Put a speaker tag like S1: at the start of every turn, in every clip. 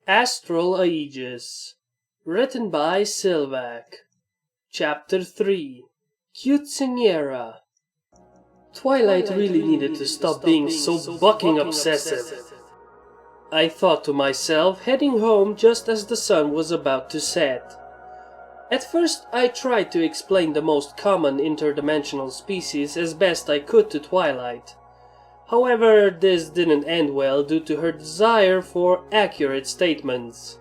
S1: Astral Aegis, written by Sylvac. Chapter 3. Cute-ceañera. Twilight really needed to stop being so bucking obsessive. I thought to myself, heading home just as the sun was about to set. At first I tried to explain the most common interdimensional species as best I could to Twilight. However, this didn't end well due to her desire for accurate statements.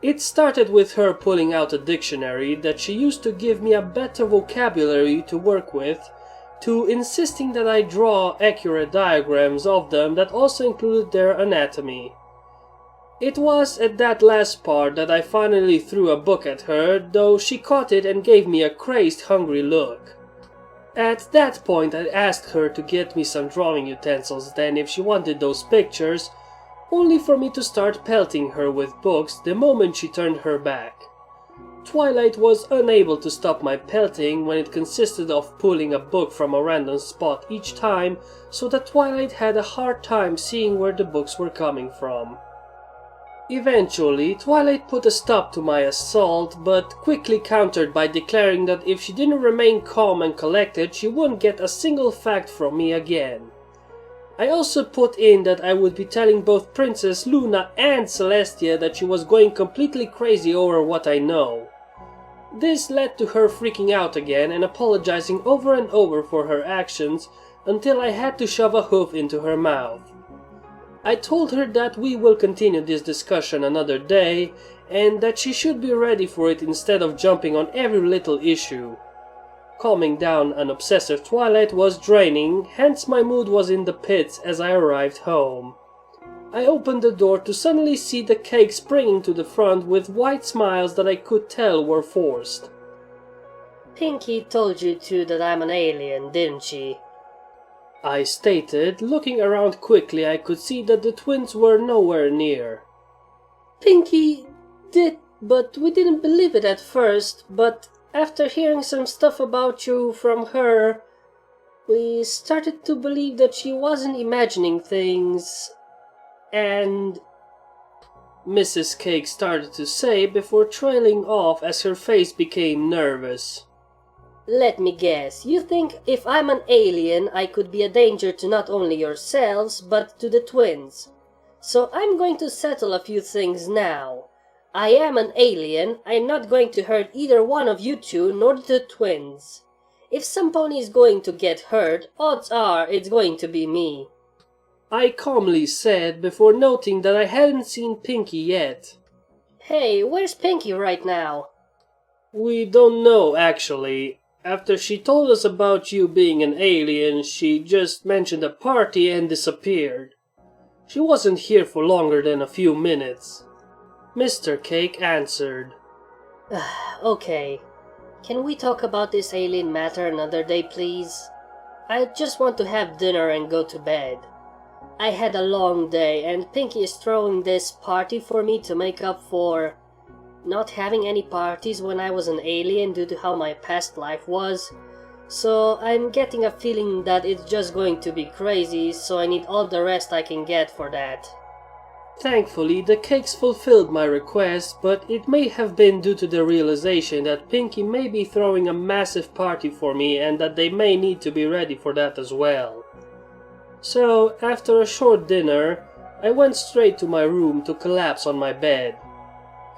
S1: It started with her pulling out a dictionary that she used to give me a better vocabulary to work with, to insisting that I draw accurate diagrams of them that also included their anatomy. It was at that last part that I finally threw a book at her, though she caught it and gave me a crazed, hungry look. At that point I asked her to get me some drawing utensils then if she wanted those pictures, only for me to start pelting her with books the moment she turned her back. Twilight was unable to stop my pelting when it consisted of pulling a book from a random spot each time, so that Twilight had a hard time seeing where the books were coming from. Eventually, Twilight put a stop to my assault, but quickly countered by declaring that if she didn't remain calm and collected, she wouldn't get a single fact from me again. I also put in that I would be telling both Princess Luna and Celestia that she was going completely crazy over what I know. This led to her freaking out again and apologizing over and over for her actions until I had to shove a hoof into her mouth. I told her that we will continue this discussion another day and that she should be ready for it instead of jumping on every little issue. Calming down an obsessive Twilight was draining, hence my mood was in the pits as I arrived home. I opened the door to suddenly see the cake springing to the front with white smiles that I could tell were forced.
S2: Pinky told you too that I'm an alien, didn't she?
S1: I stated. Looking around quickly, I could see that the twins were nowhere near.
S2: Pinky did, but we didn't believe it at first, but after hearing some stuff about you from her, we started to believe that she wasn't imagining things, and...
S1: Mrs. Cake started to say before trailing off as her face became nervous.
S2: Let me guess, you think if I'm an alien I could be a danger to not only yourselves, but to the twins. So I'm going to settle a few things now. I am an alien, I'm not going to hurt either one of you two nor the twins. If some pony is going to get hurt, odds are it's going to be me.
S1: I calmly said before noting that I hadn't seen Pinky yet.
S2: Hey, where's Pinky right now?
S1: We don't know actually. After she told us about you being an alien, she just mentioned a party and disappeared. She wasn't here for longer than a few minutes. Mr. Cake answered.
S2: Okay. Can we talk about this alien matter another day, please? I just want to have dinner and go to bed. I had a long day and Pinky is throwing this party for me to make up for not having any parties when I was an alien due to how my past life was. So I'm getting a feeling that it's just going to be crazy, so I need all the rest I can get for that.
S1: Thankfully, the cakes fulfilled my request, but it may have been due to the realization that Pinky may be throwing a massive party for me and that they may need to be ready for that as well. So, after a short dinner, I went straight to my room to collapse on my bed.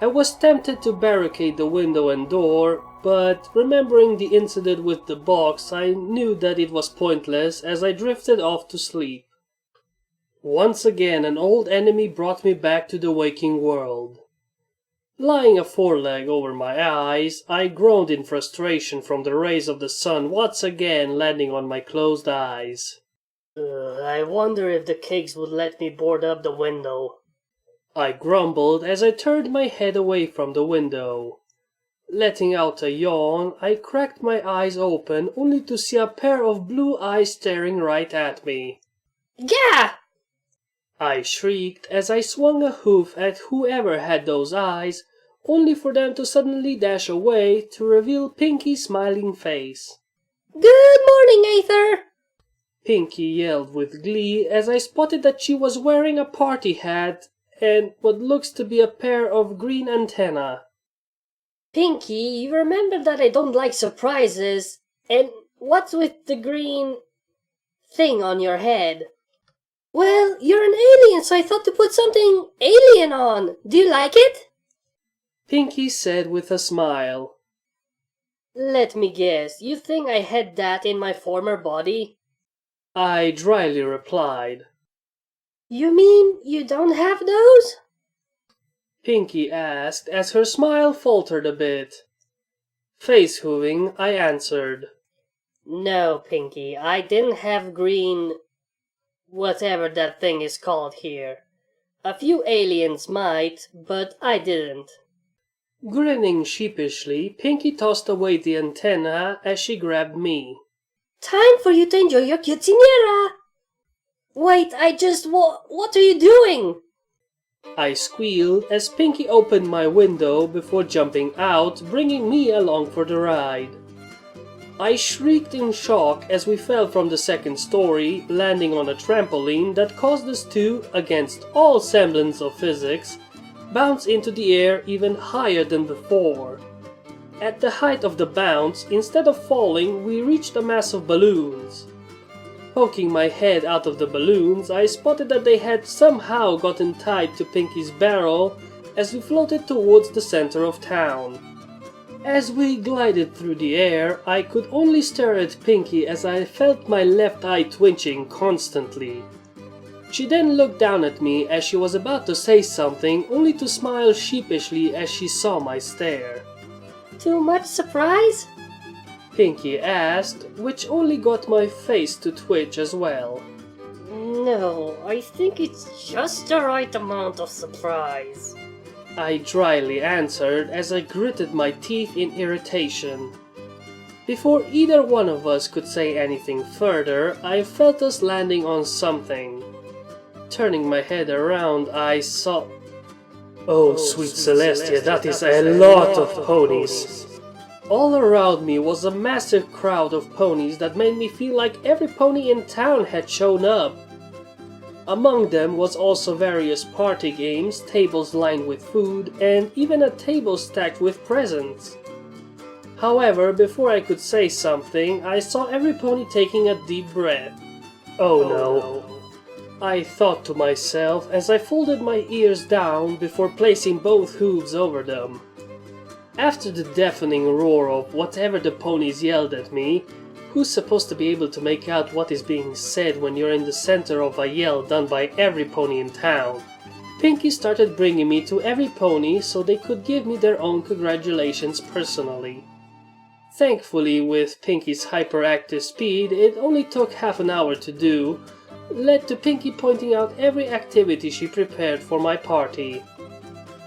S1: I was tempted to barricade the window and door, but remembering the incident with the box, I knew that it was pointless as I drifted off to sleep. Once again, an old enemy brought me back to the waking world. Lying a foreleg over my eyes, I groaned in frustration from the rays of the sun once again landing on my closed eyes.
S2: I wonder if the cakes would let me board up the window.
S1: I grumbled as I turned my head away from the window. Letting out a yawn, I cracked my eyes open only to see a pair of blue eyes staring right at me.
S2: Gah!
S1: I shrieked as I swung a hoof at whoever had those eyes, only for them to suddenly dash away to reveal Pinky's smiling face.
S2: Good morning, Aether!
S1: Pinky yelled with glee as I spotted that she was wearing a party hat and what looks to be a pair of green antennae.
S2: Pinky, you remember that I don't like surprises, and what's with the green thing on your head? Well, you're an alien, so I thought to put something alien on. Do you like it?
S1: Pinky said with a smile.
S2: Let me guess, you think I had that in my former body?
S1: I dryly replied.
S2: You mean you don't have those?
S1: Pinky asked as her smile faltered a bit. Face-hooving, I answered.
S2: No, Pinky, I didn't have green... whatever that thing is called here. A few aliens might, but I didn't.
S1: Grinning sheepishly, Pinky tossed away the antenna as she grabbed me.
S2: Time for you to enjoy your Cute-ceañera! Wait, what are you doing?
S1: I squealed as Pinky opened my window before jumping out, bringing me along for the ride. I shrieked in shock as we fell from the second story, landing on a trampoline that caused us to, against all semblance of physics, bounce into the air even higher than before. At the height of the bounce, instead of falling, we reached a mass of balloons. Poking my head out of the balloons, I spotted that they had somehow gotten tied to Pinky's barrel as we floated towards the center of town. As we glided through the air, I could only stare at Pinky as I felt my left eye twitching constantly. She then looked down at me as she was about to say something, only to smile sheepishly as she saw my stare.
S2: Too much surprise?
S1: Pinky asked, which only got my face to twitch as well.
S2: No, I think it's just the right amount of surprise.
S1: I dryly answered as I gritted my teeth in irritation. Before either one of us could say anything further, I felt us landing on something. Turning my head around, I saw... Oh, sweet Celestia, that is a lot of ponies! All around me was a massive crowd of ponies that made me feel like every pony in town had shown up. Among them was also various party games, tables lined with food, and even a table stacked with presents. However, before I could say something, I saw every pony taking a deep breath. Oh no. I thought to myself as I folded my ears down before placing both hooves over them. After the deafening roar of whatever the ponies yelled at me, who's supposed to be able to make out what is being said when you're in the center of a yell done by every pony in town? Pinky started bringing me to every pony so they could give me their own congratulations personally. Thankfully, with Pinky's hyperactive speed, it only took half an hour to do, led to Pinky pointing out every activity she prepared for my party.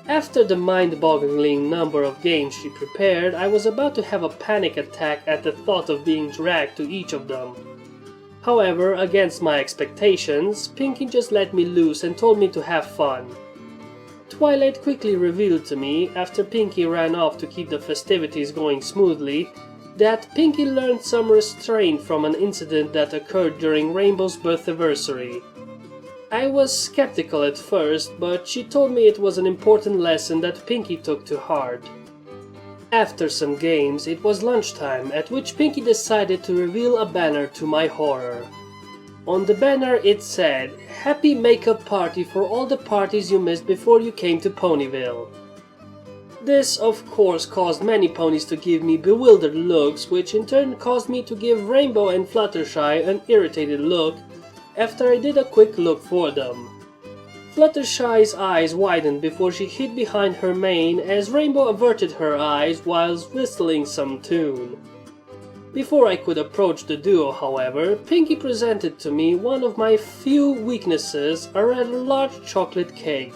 S1: After the mind-boggling number of games she prepared, I was about to have a panic attack at the thought of being dragged to each of them. However, against my expectations, Pinky just let me loose and told me to have fun. Twilight quickly revealed to me, after Pinky ran off to keep the festivities going smoothly, that Pinky learned some restraint from an incident that occurred during Rainbow's birthday. I was skeptical at first, but she told me it was an important lesson that Pinky took to heart. After some games, it was lunchtime, at which Pinky decided to reveal a banner to my horror. On the banner it said, "Happy Makeup Party for all the parties you missed before you came to Ponyville." This, of course, caused many ponies to give me bewildered looks, which in turn caused me to give Rainbow and Fluttershy an irritated look, after I did a quick look for them. Fluttershy's eyes widened before she hid behind her mane as Rainbow averted her eyes whilst whistling some tune. Before I could approach the duo, however, Pinky presented to me one of my few weaknesses, a rather large chocolate cake.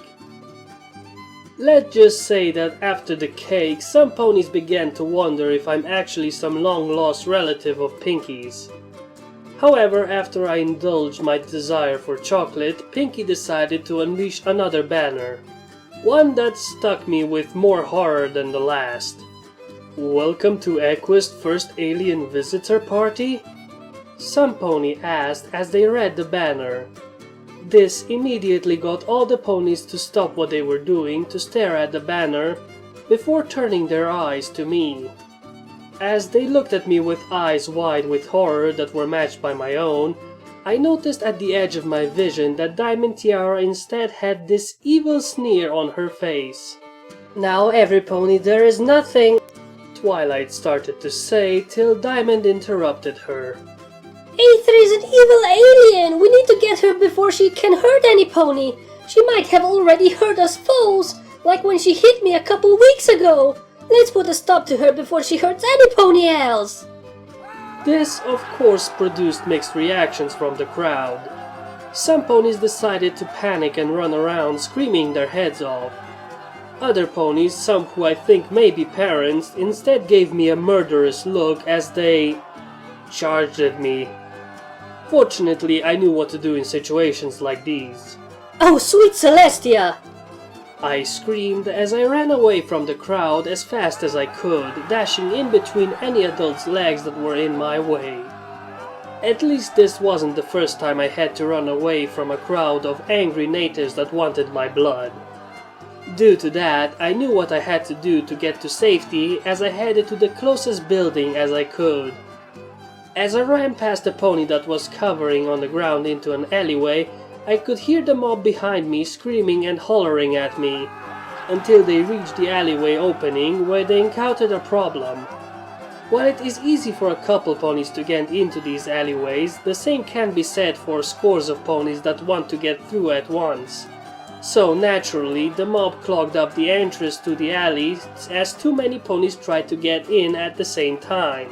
S1: Let's just say that after the cake, some ponies began to wonder if I'm actually some long-lost relative of Pinky's. However, after I indulged my desire for chocolate, Pinky decided to unleash another banner. One that struck me with more horror than the last. "Welcome to Equest's first alien visitor party?" some pony asked as they read the banner. This immediately got all the ponies to stop what they were doing to stare at the banner before turning their eyes to me. As they looked at me with eyes wide with horror that were matched by my own, I noticed at the edge of my vision that Diamond Tiara instead had this evil sneer on her face.
S2: "Now every pony, there is nothing,"
S1: Twilight started to say till Diamond interrupted her.
S2: "Aether is an evil alien! We need to get her before she can hurt any pony! She might have already hurt us foes, like when she hit me a couple weeks ago! Let's put a stop to her before she hurts any pony else!"
S1: This, of course, produced mixed reactions from the crowd. Some ponies decided to panic and run around screaming their heads off. Other ponies, some who I think may be parents, instead gave me a murderous look as they charged at me. Fortunately, I knew what to do in situations like these.
S2: "Oh, sweet Celestia!"
S1: I screamed as I ran away from the crowd as fast as I could, dashing in between any adult's legs that were in my way. At least this wasn't the first time I had to run away from a crowd of angry natives that wanted my blood. Due to that, I knew what I had to do to get to safety as I headed to the closest building as I could. As I ran past a pony that was covering on the ground into an alleyway, I could hear the mob behind me screaming and hollering at me, until they reached the alleyway opening where they encountered a problem. While it is easy for a couple ponies to get into these alleyways, the same can be said for scores of ponies that want to get through at once. So naturally, the mob clogged up the entrance to the alley as too many ponies tried to get in at the same time.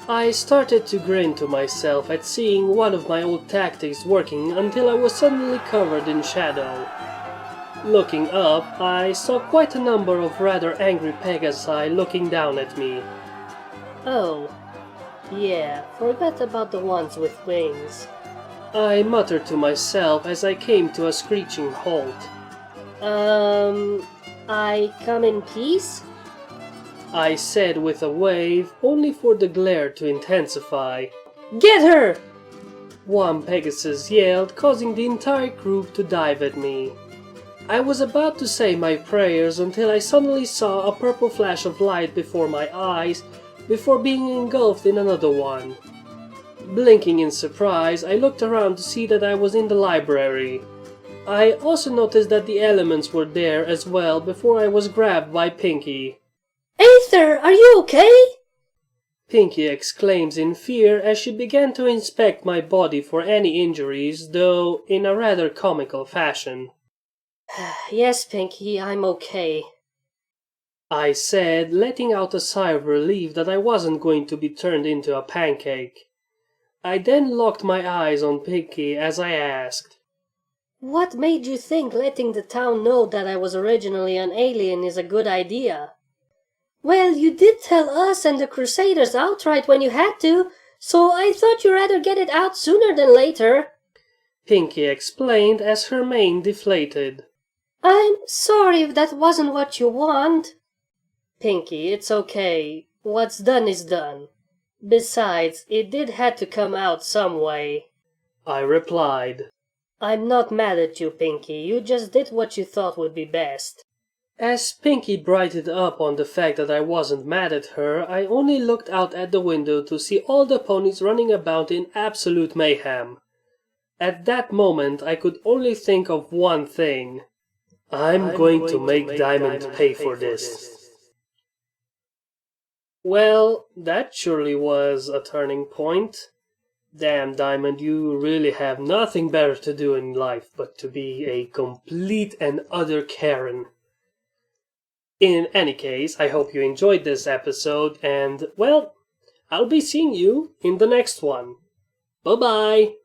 S1: I started to grin to myself at seeing one of my old tactics working until I was suddenly covered in shadow. Looking up, I saw quite a number of rather angry Pegasi looking down at me.
S2: "Oh, yeah, forgot about the ones with wings."
S1: I muttered to myself as I came to a screeching halt.
S2: I come in peace?"
S1: I said with a wave, only for the glare to intensify.
S2: "Get her!"
S1: One Pegasus yelled, causing the entire group to dive at me. I was about to say my prayers until I suddenly saw a purple flash of light before my eyes, before being engulfed in another one. Blinking in surprise, I looked around to see that I was in the library. I also noticed that the elements were there as well before I was grabbed by Pinky.
S2: "Aether, are you okay?"
S1: Pinky exclaims in fear as she began to inspect my body for any injuries, though in a rather comical fashion.
S2: "Yes, Pinky, I'm okay,"
S1: I said, letting out a sigh of relief that I wasn't going to be turned into a pancake. I then locked my eyes on Pinky as I asked,
S2: "What made you think letting the town know that I was originally an alien is a good idea?" "Well, you did tell us and the Crusaders outright when you had to, so I thought you'd rather get it out sooner than later,"
S1: Pinky explained as her mane deflated.
S2: "I'm sorry if that wasn't what you want."
S1: "Pinky, it's okay. What's done is done. Besides, it did have to come out some way," I replied.
S2: "I'm not mad at you, Pinky. You just did what you thought would be best."
S1: As Pinky brightened up on the fact that I wasn't mad at her, I only looked out at the window to see all the ponies running about in absolute mayhem. At that moment, I could only think of one thing. I'm going to make Diamond pay for this. Well, that surely was a turning point. Damn, Diamond, you really have nothing better to do in life but to be a complete and utter Karen. In any case, I hope you enjoyed this episode, and, well, I'll be seeing you in the next one. Bye-bye!